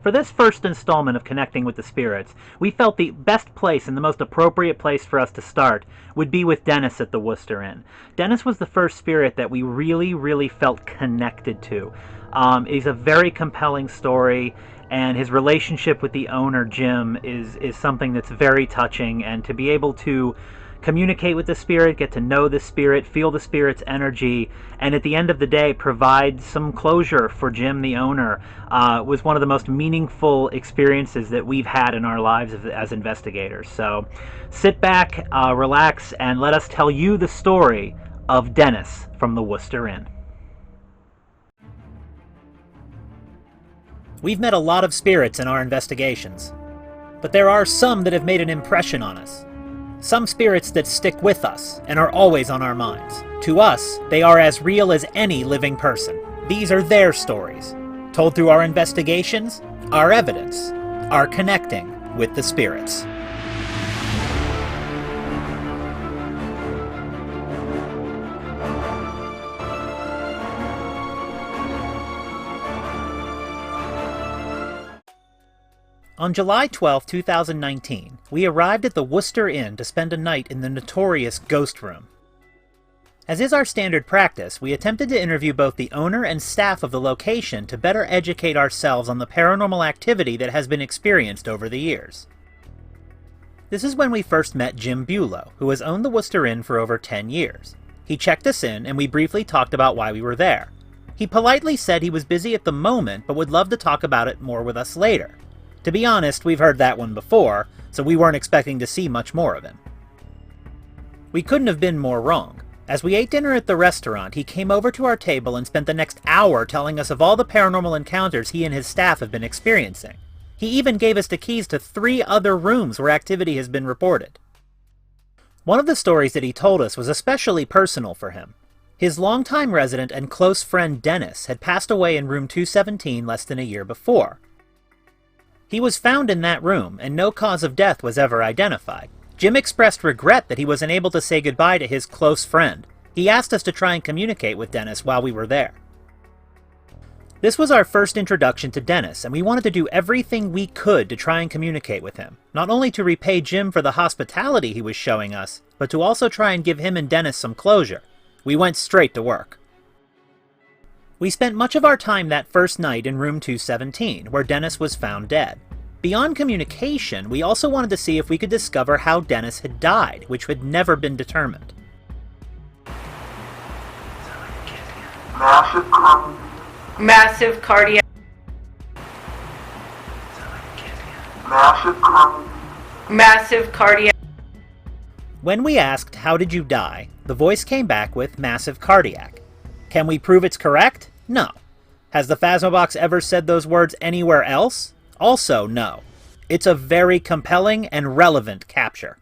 For this first installment of Connecting with the Spirits, we felt the best place and the most appropriate place for us to start would be with Dennis at the Worcester Inn. Dennis was the first spirit that we really felt connected to. He's a very compelling story, and his relationship with the owner, Jim, is something that's very touching, and to be able to communicate with the spirit, get to know the spirit, feel the spirit's energy, and at the end of the day provide some closure for Jim, the owner, was one of the most meaningful experiences that we've had in our lives as investigators. So sit back, relax, and let us tell you the story of Dennis from the Worcester Inn. We've met a lot of spirits in our investigations, but there are some that have made an impression on us. Some spirits that stick with us and are always on our minds. To us, they are as real as any living person. These are their stories, told through our investigations, our evidence, our connecting with the spirits. On July 12, 2019, we arrived at the Worcester Inn to spend a night in the notorious Ghost Room. As is our standard practice, we attempted to interview both the owner and staff of the location to better educate ourselves on the paranormal activity that has been experienced over the years. This is when we first met Jim Bulow, who has owned the Worcester Inn for over 10 years. He checked us in, and we briefly talked about why we were there. He politely said he was busy at the moment, but would love to talk about it more with us later. To be honest, we've heard that one before, so we weren't expecting to see much more of him. We couldn't have been more wrong. As we ate dinner at the restaurant, he came over to our table and spent the next hour telling us of all the paranormal encounters he and his staff have been experiencing. He even gave us the keys to 3 other rooms where activity has been reported. One of the stories that he told us was especially personal for him. His longtime resident and close friend Dennis had passed away in room 217 less than a year before. He was found in that room, and no cause of death was ever identified. Jim expressed regret that he was unable to say goodbye to his close friend. He asked us to try and communicate with Dennis while we were there. This was our first introduction to Dennis, and we wanted to do everything we could to try and communicate with him, not only to repay Jim for the hospitality he was showing us, but to also try and give him and Dennis some closure. We went straight to work. We spent much of our time that first night in room 217, where Dennis was found dead. Beyond communication, we also wanted to see if we could discover how Dennis had died, which had never been determined. Massive cardiac. Massive cardiac. When we asked, "How did you die?" the voice came back with massive cardiac. Can we prove it's correct? No. Has the Phasmobox ever said those words anywhere else? Also no. It's a very compelling and relevant capture.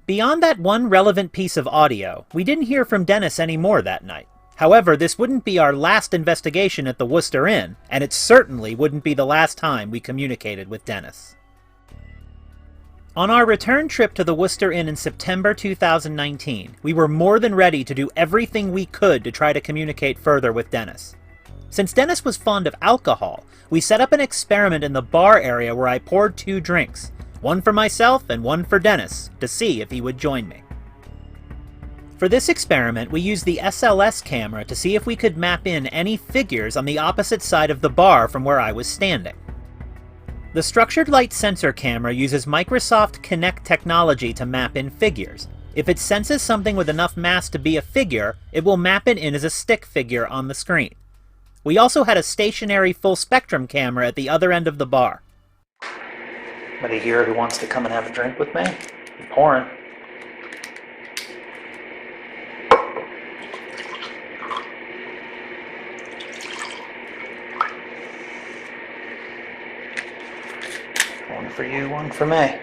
Beyond that one relevant piece of audio, we didn't hear from Dennis anymore that night. However, this wouldn't be our last investigation at the Worcester Inn, and it certainly wouldn't be the last time we communicated with Dennis. On our return trip to the Worcester Inn in September 2019, we were more than ready to do everything we could to try to communicate further with Dennis. Since Dennis was fond of alcohol, we set up an experiment in the bar area where I poured 2 drinks, one for myself and one for Dennis, to see if he would join me. For this experiment, we used the SLS camera to see if we could map in any figures on the opposite side of the bar from where I was standing. The structured light sensor camera uses Microsoft Kinect technology to map in figures. If it senses something with enough mass to be a figure, it will map it in as a stick figure on the screen. We also had a stationary full spectrum camera at the other end of the bar. Anybody here who wants to come and have a drink with me? I'm pouring. One for you, one for me.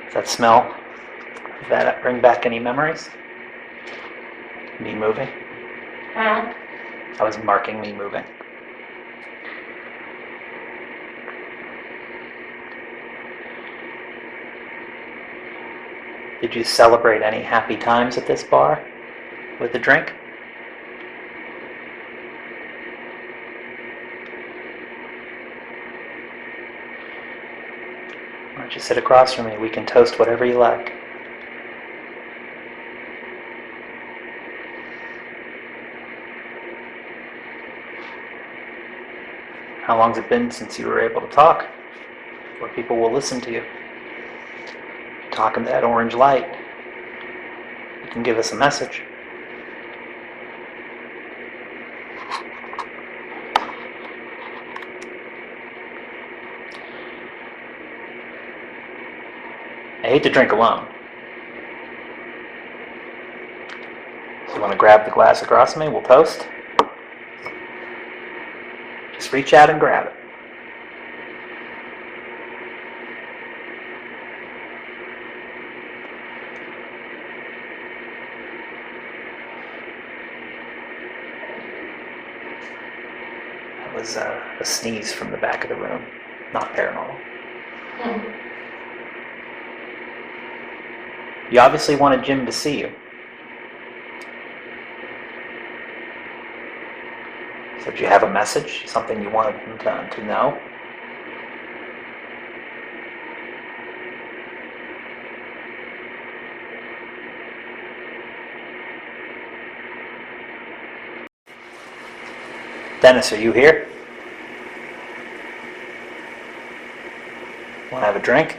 Does that smell? Does that bring back any memories? Me moving? Huh? I was marking me moving. Did you celebrate any happy times at this bar? with a drink? Why don't you sit across from me? We can toast whatever you like. How long's it been since you were able to talk? Where people will listen to you? Talk in that orange light. You can give us a message. I hate to drink alone. So you want to grab the glass across from me? We'll toast. Just reach out and grab it. That was a sneeze from the back of the room. Not paranormal. You obviously wanted Jim to see you. So did you have a message? Something you wanted him to know? Dennis, are you here? Want to have a drink?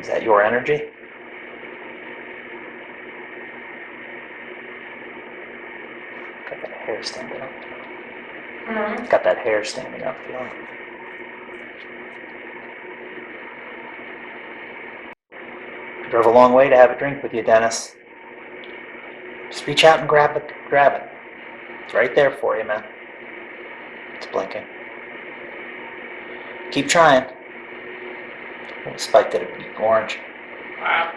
Is that your energy? Got that hair standing up. Got that hair standing up, feeling. Drove a long way to have a drink with you, Dennis. Just reach out and grab it. Grab it. It's right there for you, man. It's blinking. Keep trying. I spiked it at orange. Wow.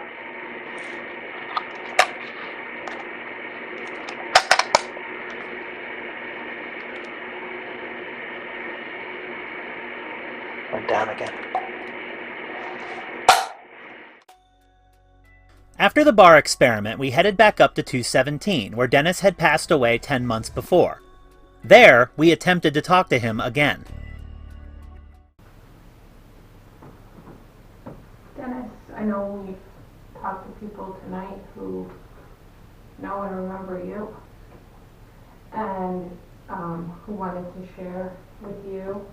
Went down again. After the bar experiment, we headed back up to 217, where Dennis had passed away 10 months before. There, we attempted to talk to him again. Dennis, I know we talked to people tonight who know and remember you, and who wanted to share with you,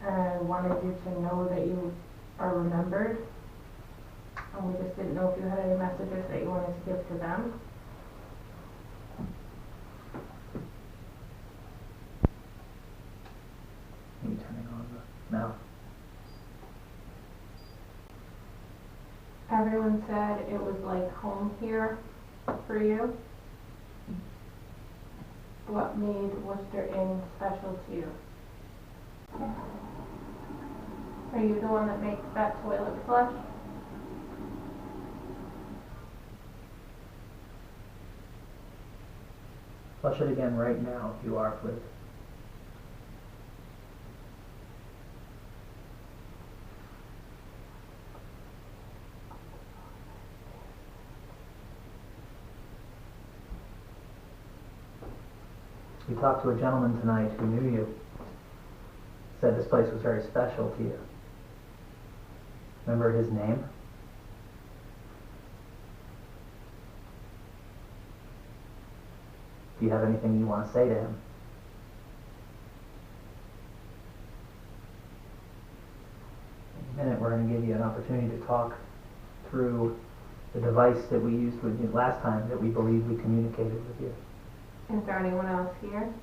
and I wanted you to know that you are remembered, and we just didn't know if you had any messages that you wanted to give to them. Are you turning on the mouth? Everyone said it was like home here for you. What made Worcester Inn special to you? Are you the one that makes that toilet flush? Flush it again right now if you are, please. We talked to a gentleman tonight who knew you. Said this place was very special to you. Remember his name? Do you have anything you want to say to him? In a minute, we're going to give you an opportunity to talk through the device that we used with you last time that we believe we communicated with you. Is there anyone else here?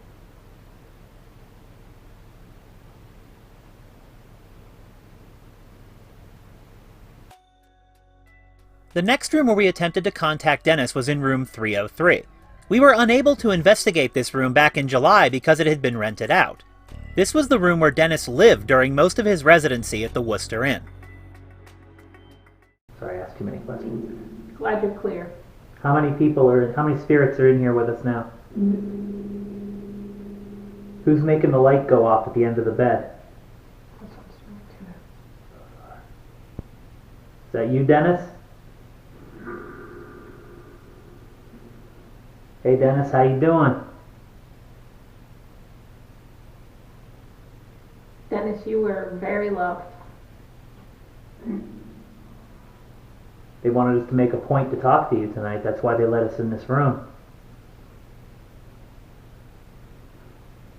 The next room where we attempted to contact Dennis was in room 303. We were unable to investigate this room back in July because it had been rented out. This was the room where Dennis lived during most of his residency at the Worcester Inn. Sorry, I asked too many questions. Glad you're clear. How many spirits are in here with us now? Who's making the light go off at the end of the bed? Is that you, Dennis? Hey, Dennis, how you doing? Dennis, you were very loved. They wanted us to make a point to talk to you tonight. That's why they let us in this room.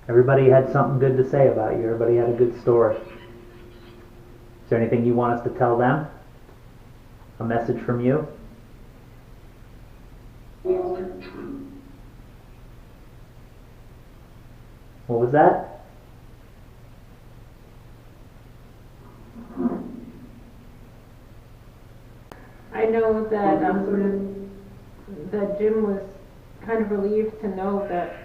Everybody had something good to say about you. Everybody had a good story. Is there anything you want us to tell them? A message from you? What was that? I know that that Jim was kind of relieved to know that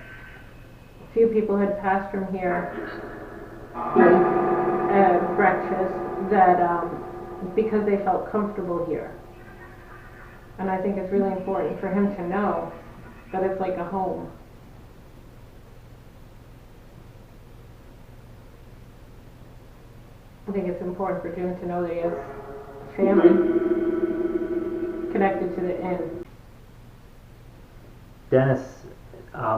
a few people had passed from here at breakfast because they felt comfortable here. And I think it's really important for him to know that it's like a home. I think it's important for Jim to know that he has family connected to the inn. Dennis,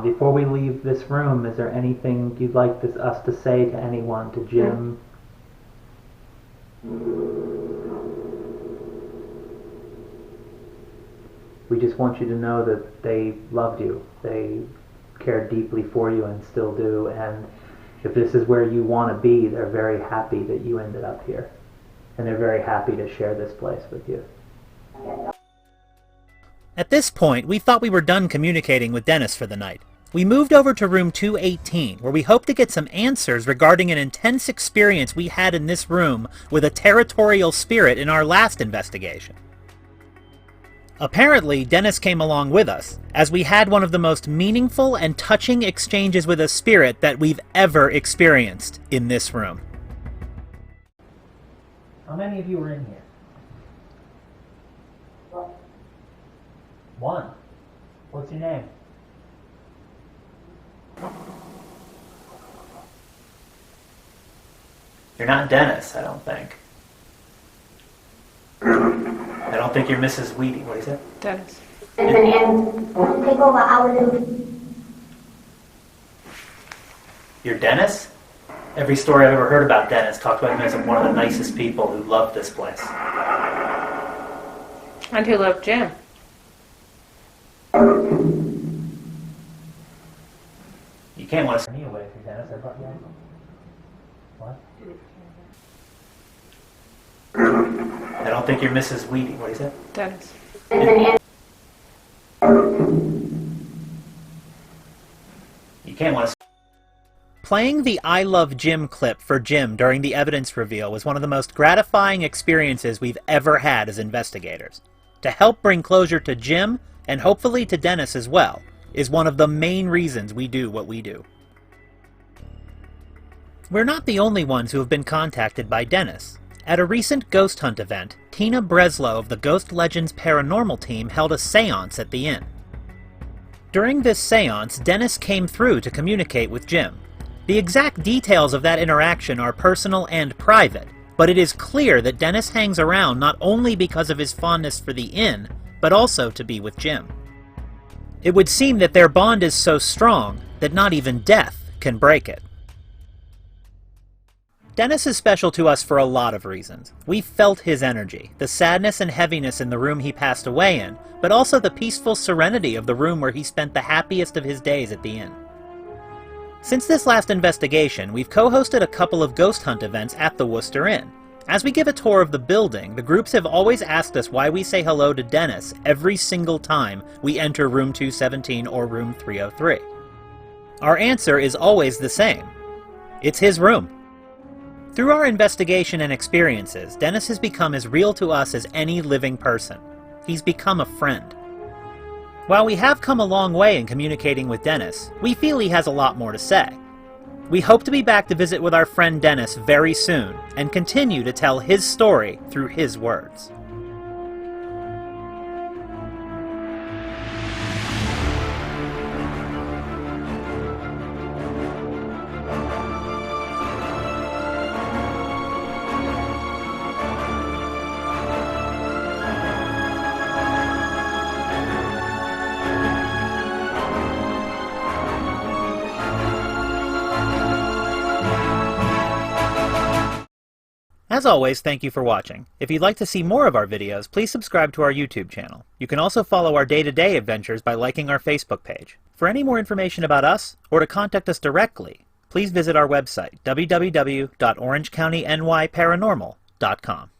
before we leave this room, is there anything you'd like us to say to anyone, to Jim? We just want you to know that they loved you. They cared deeply for you and still do. And if this is where you want to be, they're very happy that you ended up here. And they're very happy to share this place with you. At this point, we thought we were done communicating with Dennis for the night. We moved over to room 218, where we hoped to get some answers regarding an intense experience we had in this room with a territorial spirit in our last investigation. Apparently, Dennis came along with us, as we had one of the most meaningful and touching exchanges with a spirit that we've ever experienced in this room. How many of you were in here? One. What's your name? You're not Dennis, I don't think. I don't think you're Mrs. Wheaty. What is it? Dennis. And take over our duty. You're Dennis? Every story I've ever heard about Dennis talked about him as one of the nicest people who loved this place. And who loved Jim? You can't want to send me away from Dennis. I brought you out. What? I don't think you're Mrs. Wheaty. What is it? Dennis. You can't want to... Playing the I Love Jim clip for Jim during the evidence reveal was one of the most gratifying experiences we've ever had as investigators. To help bring closure to Jim, and hopefully to Dennis as well, is one of the main reasons we do what we do. We're not the only ones who have been contacted by Dennis. At a recent ghost hunt event, Tina Breslow of the Ghost Legends Paranormal team held a seance at the inn. During this seance, Dennis came through to communicate with Jim. The exact details of that interaction are personal and private, but it is clear that Dennis hangs around not only because of his fondness for the inn, but also to be with Jim. It would seem that their bond is so strong that not even death can break it. Dennis is special to us for a lot of reasons. We felt his energy, the sadness and heaviness in the room he passed away in, but also the peaceful serenity of the room where he spent the happiest of his days at the inn. Since this last investigation, we've co-hosted a couple of ghost hunt events at the Worcester Inn. As we give a tour of the building, the groups have always asked us why we say hello to Dennis every single time we enter room 217 or room 303. Our answer is always the same. It's his room. Through our investigation and experiences, Dennis has become as real to us as any living person. He's become a friend. While we have come a long way in communicating with Dennis, we feel he has a lot more to say. We hope to be back to visit with our friend Dennis very soon and continue to tell his story through his words. As always, thank you for watching. If you'd like to see more of our videos, please subscribe to our YouTube channel. You can also follow our day-to-day adventures by liking our Facebook page. For any more information about us, or to contact us directly, please visit our website, www.orangecountynYparanormal.com.